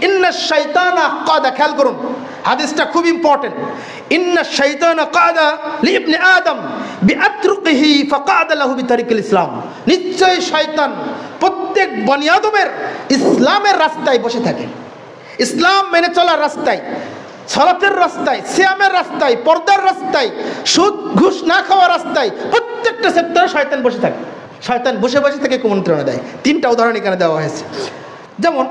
ইন্নাশ শাইতানা কাদা, খেয়াল করুন হাদিসটা খুব ইম্পর্টেন্ট। ইন্নাশ শাইতানা কাদা লিইবনি আদম বিআতরুকিহি ফাকাদা লাহু বিতারিকিল ইসলাম, নিশ্চয় শয়তান প্রত্যেক বনি আদমের ইসলামের রাস্তায় বসে থাকে, ইসলাম মেনে চলার রাস্তায়, সালাতের রাস্তায়, সিয়ামের রাস্তায়, পর্দার রাস্তায়, সুদ ঘুষ না খাওয়ার রাস্তায়, প্রত্যেকটা সেক্টরে শয়তান বসে থাকে। শয়তান বসে বসে থেকে কুমন্ত্রণা দেয়। তিনটা উদাহরণ এখানে দেওয়া হয়েছে। যেমন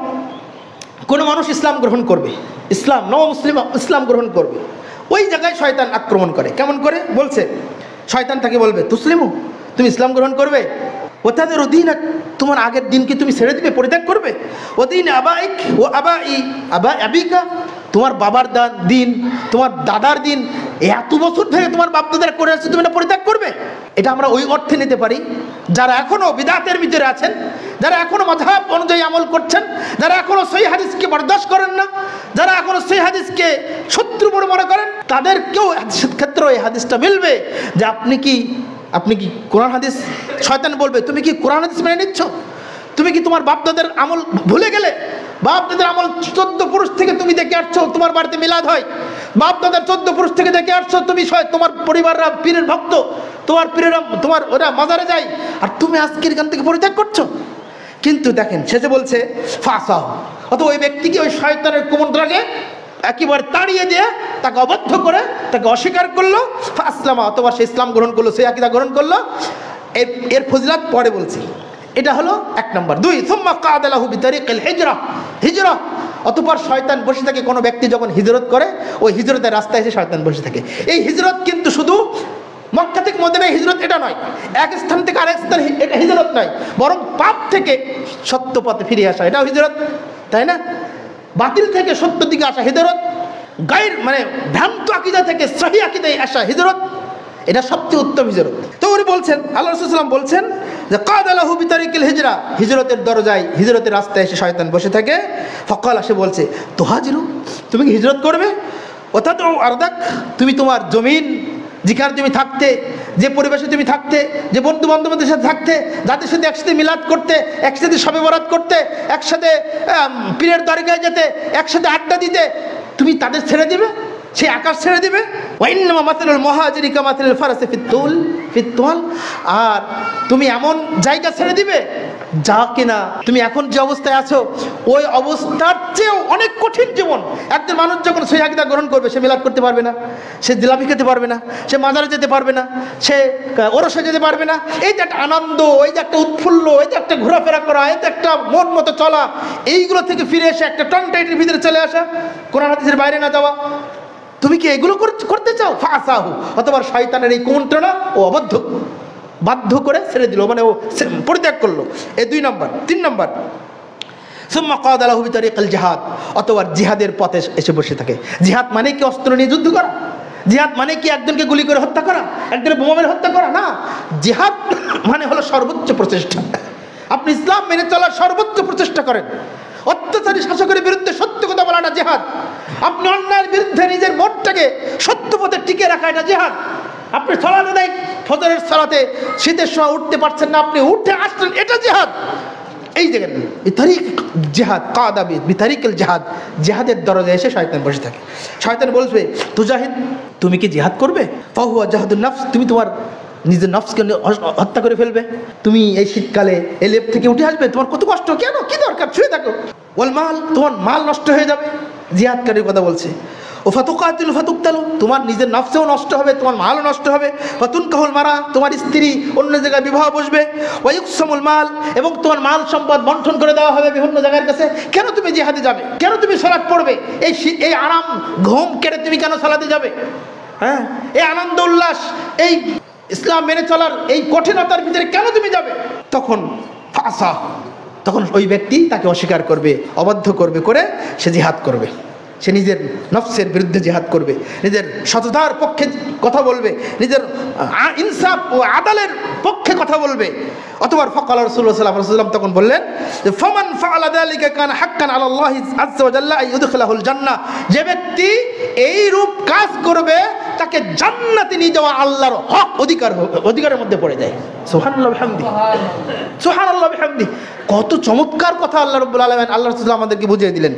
কোনো মানুষ ইসলাম গ্রহণ করবে, ইসলাম নও মুসলিম ইসলাম গ্রহণ করবে, ওই জায়গায় শয়তান আক্রমণ করে। কেমন করে বলছে? শয়তান তাকে বলবে তুসলিমু, তুমি ইসলাম গ্রহণ করবে, ও তাদের দিন, তোমার আগের দিনকে তুমি ছেড়ে দিবে, পরিত্যাগ করবে, ও দিন আবাইক ও আবিকা, তোমার বাবার দিন, তোমার দাদার দিন, এত বছর ধরে তোমার বাপ দাদারা করে আসছে, তুমি এটা পরিত্যাগ করবে। এটা আমরা ওই অর্থে নিতে পারি যারা এখনো বিদআতের ভিতরে আছেন, যারা এখনো মাযহাব অনুযায়ী আমল করছেন, যারা এখনো সহিহ হাদিসকে বরদাস্ত করেন না, যারা এখনো সহিহ হাদিসকে শত্রু বলে মনে করেন, তাদেরকেও ক্ষেত্রে এই হাদিসটা মিলবে যে আপনি কি কোরআন হাদিস, শয়তান বলবে তুমি কি কোরআন হাদিস মেনে নিচ্ছ? তুমি কি তোমার বাপদাদের আমল ভুলে গেলে? বাপদাদের আমল 14 পুরুষ থেকে তুমি দেখে আসছো, তোমার বাড়িতে মিলাদ হয়, বাপদাদার 14 পুরুষ থেকে দেখে আসছো, তুমি তোমার পরিবাররা পীরের ভক্ত, তোমার পীরেরা তোমার ওরা মাজারে যায়, আর তুমি আজকের এখান থেকে পরিত্যাগ করছো। কিন্তু দেখেন শেষে বলছে ফাসাহ, অথবা ওই ব্যক্তিকে ওই শয়তানের কুমন্ত্রণাকে একেবারে তাড়িয়ে দিয়ে তাকে অবদ্ধ করে তাকে অস্বীকার করলো, ফাসলামা, অথবা সে ইসলাম গ্রহণ করলো, সে আকীদা গ্রহণ করলো। এর ফজিলত পরে বলছি। এটা হলো 1 নম্বর। 2, সুম্মা কাদা লাহু বিতারিকিল হিজরা, অতঃপর শয়তান বসে থাকে। কোনো ব্যক্তি যখন হিজরত করে, ওই হিজরতের রাস্তায় এসে শয়তান বসে থাকে। এই হিজরত কিন্তু শুধু মক্কা থেকে মদিনায় হিজরত এটা নয়, এক স্থান থেকে আরেক স্থান এটা হিজরত নয়, বরং পাপ থেকে সত্য পথে ফিরে আসা, এটাও হিজরত, তাই না? বাতিল থেকে সত্য দিকে আসা হিজরত, গায়ের মানে ভ্রান্ত আকীদা থেকে সহিহ আকীদায় আসা হিজরত, এটা সবচেয়ে উত্তম হিজরত। তো উনি বলছেন, আল্লাহ রাসূল সাল্লাল্লাহু আলাইহি ওয়াসাল্লাম বলছেন যে কাদা লাহু বিতারিকিল হিজরা, হিজরতের দরজায়, হিজরতের রাস্তায় এসে শয়তান বসে থাকে। ফাকাল, সে বলছে তুহাজিরু, তুমি কি হিজরত করবে? অর্থাৎ আরদাক, তুমি তোমার জমিন যেখানে তুমি থাকতে, যে পরিবেশে তুমি থাকতে, যে বন্ধু বান্ধবদের সাথে থাকতে, যাদের সাথে একসাথে মিলাদ করতে, একসাথে শবে বরাত করতে, একসাথে পীরের দরগায় যেতে, একসাথে আড্ডা দিতে, তুমি তাদের ছেড়ে দিবে, সেই আকাশ ছেড়ে দিবে। ওয়াইন্নামা মাতালুল মুহাজিরি কামাতালিল ফারাসি ফিত্তুল, আর তুমি এমন জায়গা ছেড়ে দিবে যা কিনা তুমি এখন যে অবস্থায় আছো ওই অবস্থার চেয়েও অনেক কঠিন জীবন। একজন মানুষ যখন সহিহ আকীদা গ্রহণ করবে, সে মিলাদ করতে পারবে না, সে জিলাপি খেতে পারবে না, সে মাজারে যেতে পারবে না, সে ওরসে যেতে পারবে না। এই যে একটা আনন্দ, এই যে একটা উৎফুল্ল, এই যে একটা ঘোরাফেরা করা, এই যে একটা মন মতো চলা, এইগুলো থেকে ফিরে এসে একটা টনটাইটের ভিতরে চলে আসা, কোরআন হাদিসের বাইরে না যাওয়া, তুমি কি এগুলো করতে চাও? ফাসাহু, অথবা শয়তানের এই কুমন্ত্রণা ও বাধ্য করে ছেড়ে দিল, মানে ও পরিত্যাগ করলো। এই 2 নম্বর। 3 নম্বর, সুম্মা কাদা লাহু বিতারিকিল জিহাদ, অথবা জিহাদের পথে এসে বসে থাকে। জিহাদ মানে কি অস্ত্র নিয়ে যুদ্ধ করা? জিহাদ মানে কি একজনকে গুলি করে হত্যা করা, একজনের বোমা মেরে হত্যা করা? না, জিহাদ মানে হলো সর্বোচ্চ প্রচেষ্টা। আপনি ইসলাম মেনে চলার সর্বোচ্চ প্রচেষ্টা করেন। অত্যাচারী শাসকের বিরুদ্ধে সত্য কথা বলাটা জিহাদ। আপনি অন্যায়ের বিরুদ্ধে নিজের মনটাকে সত্য পথে টিকে রাখা, এটা জিহাদ। আপনি সালাতে দেয়, ফজরের সালাতে শীতের সময় উঠতে পারছেন না, আপনি উঠে আসছেন, এটা জিহাদ। এই জায়গায় বিতারিক জিহাদ, কাদা বিতারিকিল জিহাদ, জিহাদের দরজায় এসে শয়তান বসে থাকে। শয়তান বলবে তুজাহিদ, তুমি কি জিহাদ করবে? ফাহুয়া জাহাদুন নফস, তুমি তোমার নিজের নফসকে হত্যা করে ফেলবে। তুমি এই শীতকালে এই লেপ থেকে উঠে আসবে, তোমার কত কষ্ট, কেন, কি দরকার, শুয়ে থাকো। ওয়াল মাল, তোমার মাল নষ্ট হয়ে যাবে। জিহাদকারীর কথা বলছে। ও ফাতুকাতিল ফাতুকতালু, তোমার নিজের নফসেও নষ্ট হবে, তোমার মালও নষ্ট হবে। ফাতুনকাহুল মারা, তোমার স্ত্রী অন্য জায়গায় বিবাহ বসবে। ওয়ায়ুকসামুল মাল, এবং তোমার মাল সম্পদ বন্টন করে দেওয়া হবে বিভিন্ন জায়গার কাছে। কেন তুমি জিহাদে যাবে? কেন তুমি সালাত পড়বে? এই আরাম ঘুম কেড়ে তুমি কেন সালাতে যাবে? হ্যাঁ, এই আনন্দ উল্লাস, এই ইসলাম মেনে চলার এই কঠিনতার ভিতরে কেন তুমি যাবে? তখন ওই ব্যক্তি তাকে অস্বীকার করবে, অবাধ্য করবে, করে সে জিহাদ করবে। সে নিজের নফসের বিরুদ্ধে জিহাদ করবে, নিজের সততার পক্ষে কথা বলবে, নিজের ইনসাফ ও আদালের পক্ষে কথা বলবে। অথবা ফাকাল রাসূলুল্লাহ সাল্লাল্লাহু আলাইহি ওয়াসাল্লাম তখন বললেন যে ফামান ফাআলা যালিকা কানা হাক্কান আলাল্লাহি আযজা ওয়া জাল্লা আইয়ুদখিলাহুল জান্নাহ, যে ব্যক্তি এই রূপ কাজ করবে তাকে জান্নাতে নিয়ে যাওয়া আল্লাহর হক, অধিকারের মধ্যে পড়ে যায়। সুবহানাল্লাহ বিহামদিহি, সুবহানাল্লাহ বিহামদিহি। কত চমৎকার কথা আল্লাহ রাব্বুল আলামিন, আল্লাহ রাসূল আমাদেরকে বুঝিয়ে দিলেন।